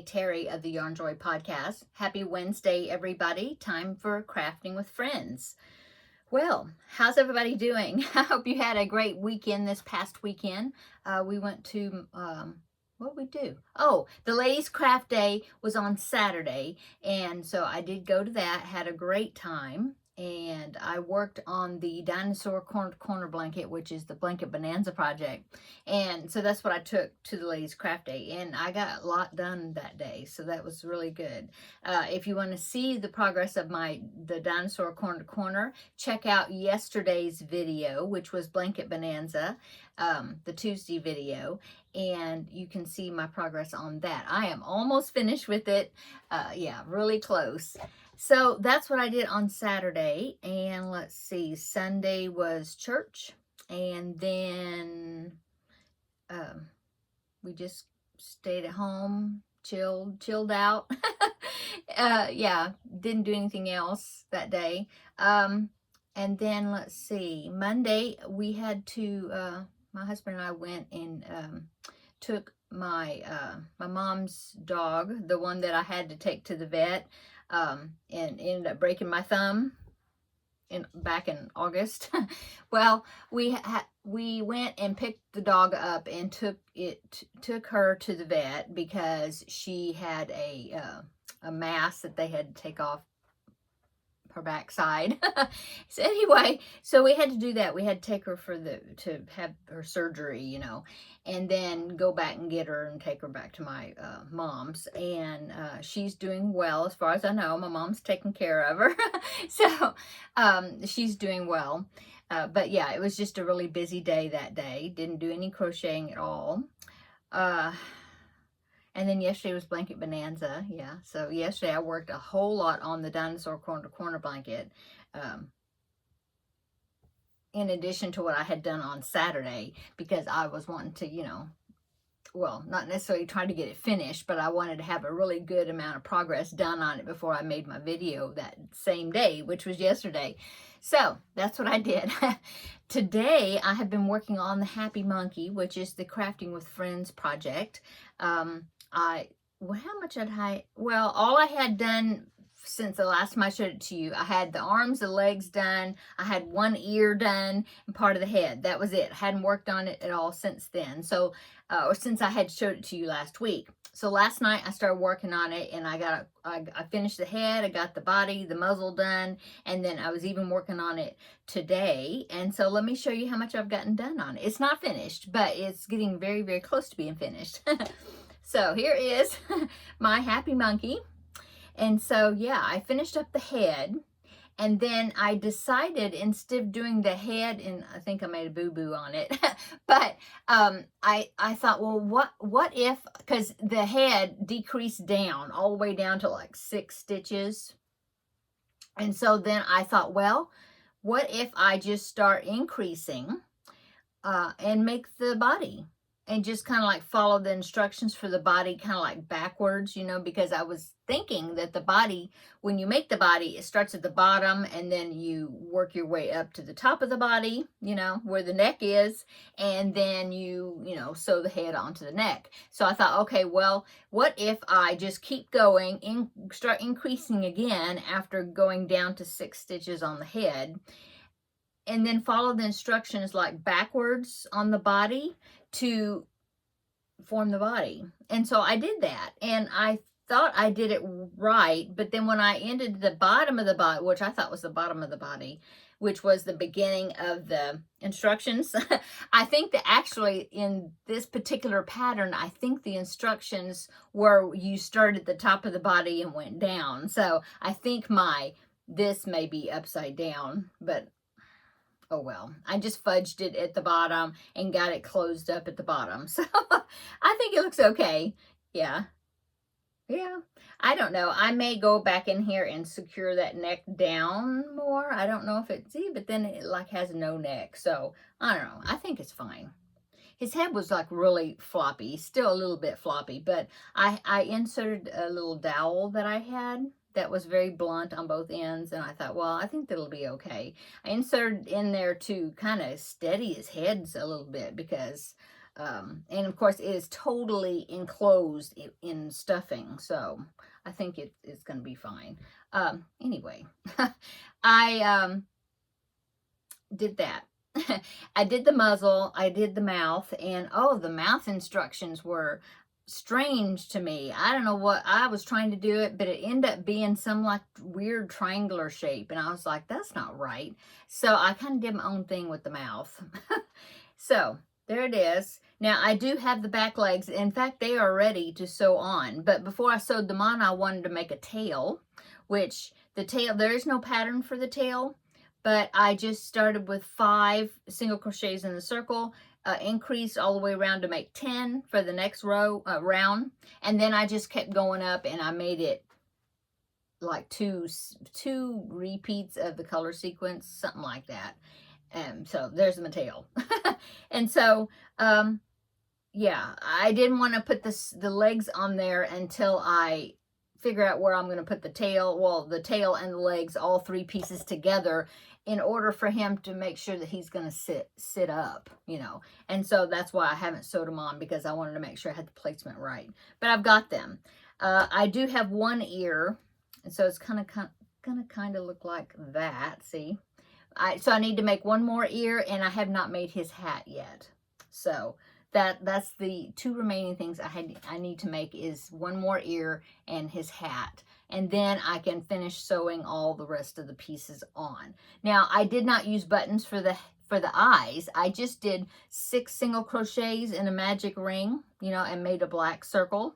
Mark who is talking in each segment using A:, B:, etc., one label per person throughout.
A: Terry of the Yarn Joy podcast. Happy Wednesday, everybody. Time for crafting with friends. Well, how's everybody doing? I hope you had a great weekend this past weekend. We went to, what did we do? Oh, the Ladies Craft Day was on Saturday, and so I did go to that, had a great time. And I worked on the dinosaur corner blanket, which is the Blanket Bonanza project. And so that's what I took to the Ladies Craft Day. And I got a lot done that day. So that was really good. If you want to see the progress of the dinosaur corner, check out yesterday's video, which was Blanket Bonanza, the Tuesday video. And you can see my progress on that. I am almost finished with it. Yeah, really close. So that's what I did on Saturday, and let's see, Sunday was church, and then we just stayed at home, chilled out. Yeah, didn't do anything else that day. And then let's see, Monday we had to, my husband and I went and took my mom's dog, the one that I had to take to the vet. And ended up breaking my thumb back in August. Well, we went and picked the dog up and took her to the vet because she had a mass that they had to take off her backside. So anyway, so we had to do that. We had to take her to have her surgery, and then go back and get her and take her back to my mom's. And she's doing well as far as I know. My mom's taking care of her. So she's doing well. But yeah, it was just a really busy day that day. Didn't do any crocheting at all. And then yesterday was Blanket Bonanza. Yeah, so yesterday I worked a whole lot on the dinosaur corner blanket. In addition to what I had done on Saturday, because I was wanting to, well, not necessarily trying to get it finished, but I wanted to have a really good amount of progress done on it before I made my video that same day, which was yesterday. So that's what I did. Today, I have been working on the Happy Monkey, which is the Crafting with Friends project. How much had I, well, all I had done since the last time I showed it to you, I had the arms, the legs done, I had one ear done, and part of the head. That was it. I hadn't worked on it at all since then. So, or since I had showed it to you last week. So last night I started working on it, and I finished the head, I got the body, the muzzle done, and then I was even working on it today. And so let me show you how much I've gotten done on it. It's not finished, but it's getting very, very close to being finished. So here is my Happy Monkey. And so, yeah, I finished up the head, and then I decided instead of doing the head, and I think I made a boo-boo on it, but I thought, well, what if, because the head decreased down, all the way down to like 6 stitches. And so then I thought, well, what if I just start increasing and make the body? And just kind of like follow the instructions for the body, kind of like backwards, because I was thinking that the body, when you make the body, it starts at the bottom and then you work your way up to the top of the body, where the neck is, and then you sew the head onto the neck. So I thought, okay, well, what if I just keep going, start increasing again after going down to 6 stitches on the head, and then follow the instructions like backwards on the body to form the body. And so I did that, and I thought I did it right, but then when I ended the bottom of the body, which I thought was the bottom of the body, which was the beginning of the instructions, I think that actually in this particular pattern, I think the instructions were you started at the top of the body and went down. So I think this may be upside down, but oh well, I just fudged it at the bottom and got it closed up at the bottom. So I think it looks okay. Yeah. I don't know. I may go back in here and secure that neck down more. I don't know if but then it like has no neck. So I don't know. I think it's fine. His head was like really floppy, still a little bit floppy, but I inserted a little dowel that I had that was very blunt on both ends, and I thought, well, I think that'll be okay. I inserted in there to kind of steady his head a little bit because And of course, it is totally enclosed in stuffing, so I think it's going to be fine. Anyway, I did that. I did the muzzle, I did the mouth, and oh, the mouth instructions were strange to me. I don't know what I was trying to do it, but it ended up being some like weird triangular shape, and I was like, that's not right. So I kind of did my own thing with the mouth. So there it is. Now I do have the back legs. In fact, they are ready to sew on, but before I sewed them on, I wanted to make a tail, which the tail, there is no pattern for the tail, but I just started with 5 single crochets in the circle, increased all the way around to make 10 for the next round, and then I just kept going up, and I made it like two repeats of the color sequence, something like that. So there's my tail. And so yeah, I didn't want to put the legs on there until I figure out where I'm going to put the tail. Well, the tail and the legs, all 3 pieces together, in order for him to make sure that he's going to sit up, you know. And so that's why I haven't sewed them on, because I wanted to make sure I had the placement right. But I've got them. I do have one ear, and so it's going to kind of look like that. See, so I need to make one more ear, and I have not made his hat yet. So that's the 2 remaining things I need to make, is one more ear and his hat. And then I can finish sewing all the rest of the pieces on. Now, I did not use buttons for the eyes. I just did 6 single crochets in a magic ring, you know, and made a black circle,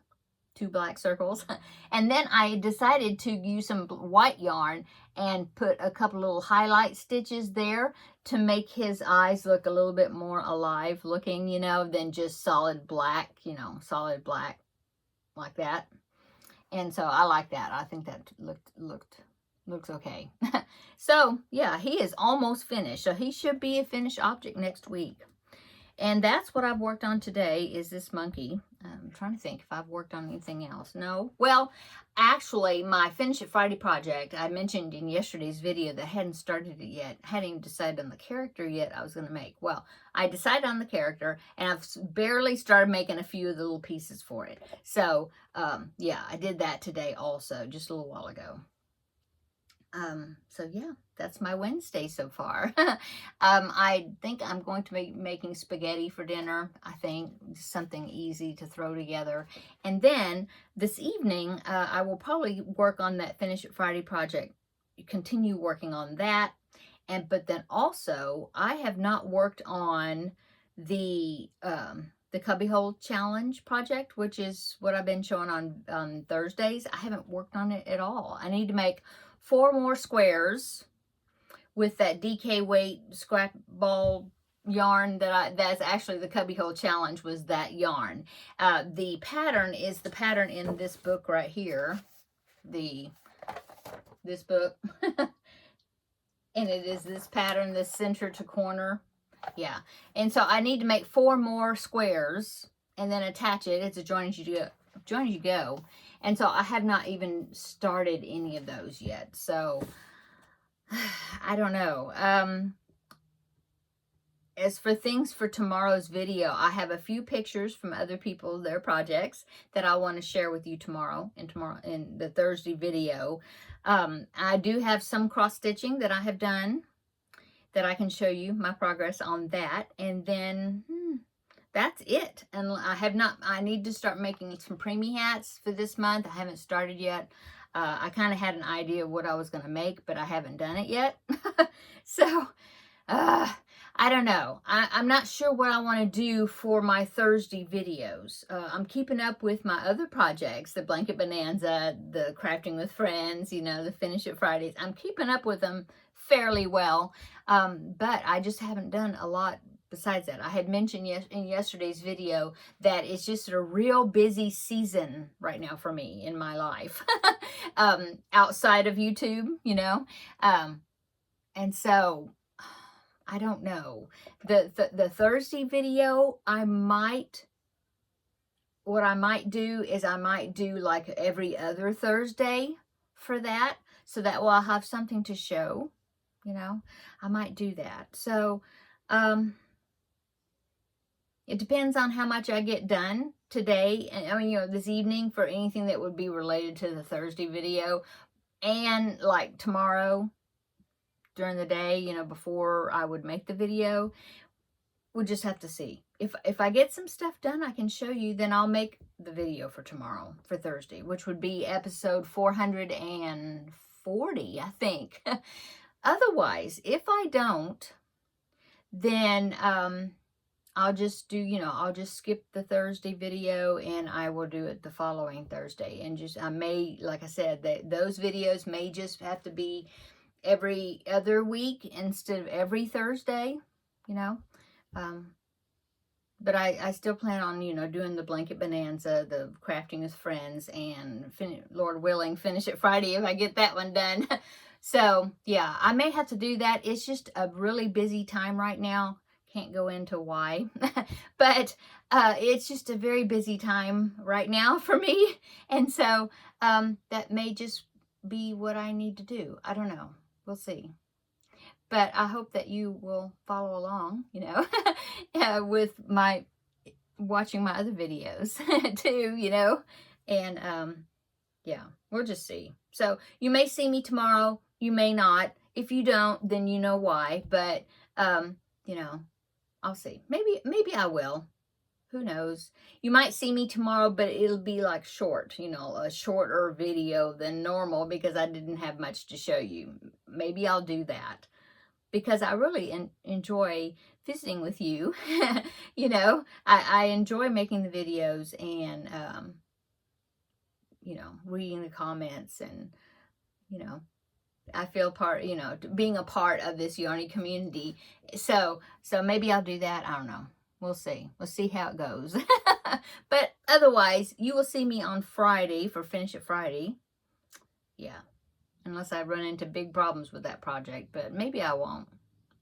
A: 2 black circles. And then I decided to use some white yarn and put a couple little highlight stitches there to make his eyes look a little bit more alive looking, you know, than just solid black, you know, solid black like that. And so I like that. I think that looks okay. So yeah, he is almost finished. So he should be a finished object next week. And that's what I've worked on today, is this monkey. I'm trying to think if I've worked on anything else. No. Well, actually, my Finish It Friday project, I mentioned in yesterday's video that I hadn't started it yet. Hadn't even decided on the character yet I was going to make. Well, I decided on the character, and I've barely started making a few of the little pieces for it. So, yeah, I did that today also, just a little while ago. So yeah, that's my Wednesday so far. I think I'm going to be making spaghetti for dinner. I think something easy to throw together. And then this evening, I will probably work on that Finish It Friday project, continue working on that. But then also, I have not worked on the Cubbyhole Challenge project, which is what I've been showing on Thursdays. I haven't worked on it at all. I need to make 4 more squares with that DK weight scrap ball yarn that's actually the Cubbyhole Challenge, was that yarn. The pattern is the pattern in this book right here, this book. And it is this pattern, this center to corner. Yeah. And so I need to make 4 more squares and then attach it. It's a join as you go. And so I have not even started any of those yet. So I don't know. As for things for tomorrow's video, I have a few pictures from other people, their projects, that I want to share with you tomorrow in the Thursday video. I do have some cross stitching that I have done that I can show you my progress on that. And then that's it. And I need to start making some preemie hats for this month. I haven't started yet. I kind of had an idea of what I was going to make, but I haven't done it yet. So, I don't know. I'm not sure what I want to do for my Thursday videos. I'm keeping up with my other projects, the Blanket Bonanza, the Crafting with Friends, you know, the Finish It Fridays. I'm keeping up with them fairly well, but I just haven't done a lot besides that. I had mentioned in yesterday's video that it's just a real busy season right now for me in my life, outside of YouTube, you know, and so I don't know. The Thursday video, what I might do is I might do like every other Thursday for that, so that I'll have something to show, you know. I might do that. So, It depends on how much I get done today, and I mean, this evening, for anything that would be related to the Thursday video, and like tomorrow during the day, before I would make the video. We'll just have to see. If I get some stuff done, I can show you, then I'll make the video for tomorrow, for Thursday, which would be episode 440, I think. Otherwise, if I don't, then I'll just do, I'll just skip the Thursday video, and I will do it the following Thursday. And I may, like I said, those videos may just have to be every other week instead of every Thursday, but I still plan on, doing the blanket bonanza, the crafting with friends, and Lord willing, finish it Friday if I get that one done. So yeah, I may have to do that. It's just a really busy time right now. Can't go into why, but it's just a very busy time right now for me. And so that may just be what I need to do. I don't know. We'll see. But I hope that you will follow along, with watching my other videos too, and yeah, we'll just see. So you may see me tomorrow, you may not. If you don't, then you know why. But I'll see. Maybe I will. Who knows? You might see me tomorrow, but it'll be like short, a shorter video than normal because I didn't have much to show you. Maybe I'll do that, because I really enjoy visiting with you. I enjoy making the videos and, reading the comments, and, I feel being a part of this yarny community. So maybe I'll do that. I don't know. We'll see. We'll see how it goes. But otherwise, you will see me on Friday for Finish It Friday. Yeah. Unless I run into big problems with that project, but maybe I won't.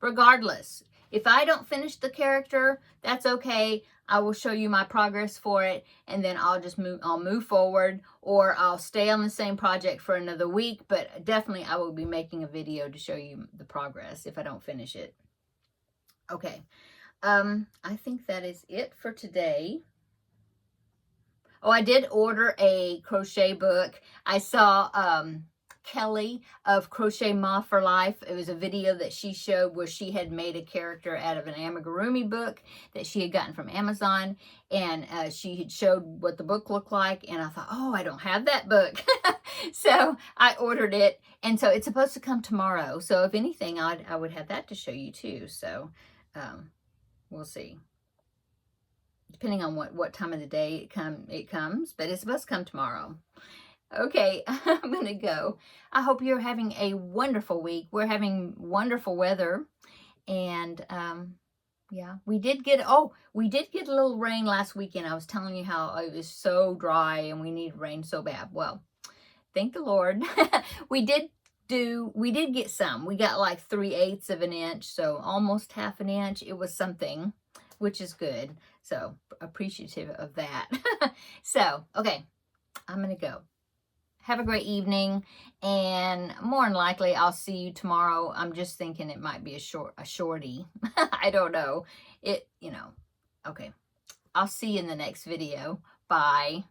A: Regardless, if I don't finish the character, that's okay. I will show you my progress for it, and then I'll move forward, or I'll stay on the same project for another week, but definitely I will be making a video to show you the progress if I don't finish it. Okay. I think that is it for today. Oh, I did order a crochet book. I saw Kelly of Crochet Ma for Life. It was a video that she showed where she had made a character out of an amigurumi book that she had gotten from Amazon, and she had showed what the book looked like, and I thought, oh, I don't have that book. So I ordered it, and so it's supposed to come tomorrow. So if anything, I would have that to show you too. So we'll see. Depending on what time of the day it comes, but it's supposed to come tomorrow. Okay, I'm going to go. I hope you're having a wonderful week. We're having wonderful weather. And, yeah, we did get a little rain last weekend. I was telling you how it was so dry and we need rain so bad. Well, thank the Lord. We did get some. We got like 3/8 of an inch, so almost half an inch. It was something, which is good. So appreciative of that. So, okay, I'm going to go. Have a great evening, and more than likely I'll see you tomorrow. I'm just thinking it might be a shorty. I don't know. Okay. I'll see you in the next video. Bye.